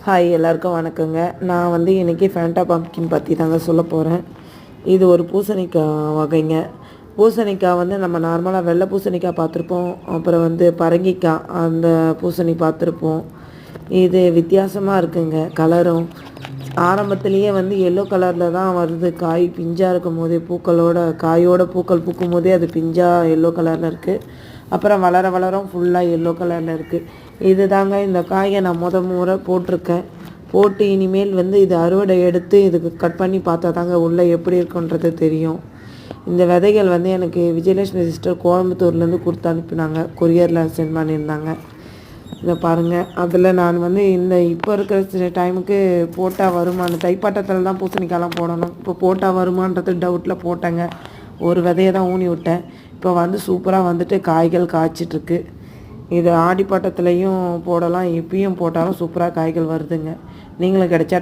Hi, எல்லாருக்கும் வணக்கங்க. நான் வந்து இன்றைக்கி ஃபேண்டா பம்ப்கின் பற்றி தாங்க சொல்ல போகிறேன். இது ஒரு பூசணிக்காய் வகைங்க. பூசணிக்காய் வந்து நம்ம நார்மலாக வெள்ளை பூசணிக்காய் பார்த்துருப்போம். அப்புறம் வந்து பரங்கிக்காய் அந்த பூசணி பார்த்துருப்போம். இது வித்தியாசமாக இருக்குங்க. கலரும் ஆரம்பத்துலேயே வந்து எல்லோ கலரில் தான் வருது. காய் பிஞ்சாக இருக்கும் போதே காயோட பூக்கள் பூக்கும் போதே அது பிஞ்சாக எல்லோ கலரில் இருக்குது. அப்புறம் வளர வளரும் ஃபுல்லாக எல்லோ கலரில் இருக்குது. இது தாங்க இந்த காயை நான் முறை போட்டிருக்கேன். போட்டு இனிமேல் வந்து இது அறுவடை எடுத்து இதுக்கு கட் பண்ணி பார்த்தா தாங்க உள்ளே எப்படி இருக்குன்றது தெரியும். இந்த விதைகள் வந்து எனக்கு விஜயலட்சுமி சிஸ்டர் கோயம்புத்தூர்லேருந்து கொடுத்து அனுப்பினாங்க. கொரியரில் சென்ட் பண்ணியிருந்தாங்க. இதை பாருங்கள். அதில் நான் வந்து இப்போ இருக்கிற டைமுக்கு போட்டால் வருமானு தைப்பாட்டத்தில் தான் பூசணிக்காயெலாம் போடணும். இப்போ போட்டால் வருமானது டவுட்டில் போட்டேங்க. ஒரு விதையை தான் ஊனி விட்டேன். இப்போ வந்து சூப்பராக வந்துட்டு காய்கள் காய்ச்சிட்ருக்கு. இது ஆடிப்பட்டத்துலேயும் போடலாம், இப்பயும் போட்டாலும் சூப்பராக காய்கள் வருதுங்க. நீங்களும் கிடைச்சா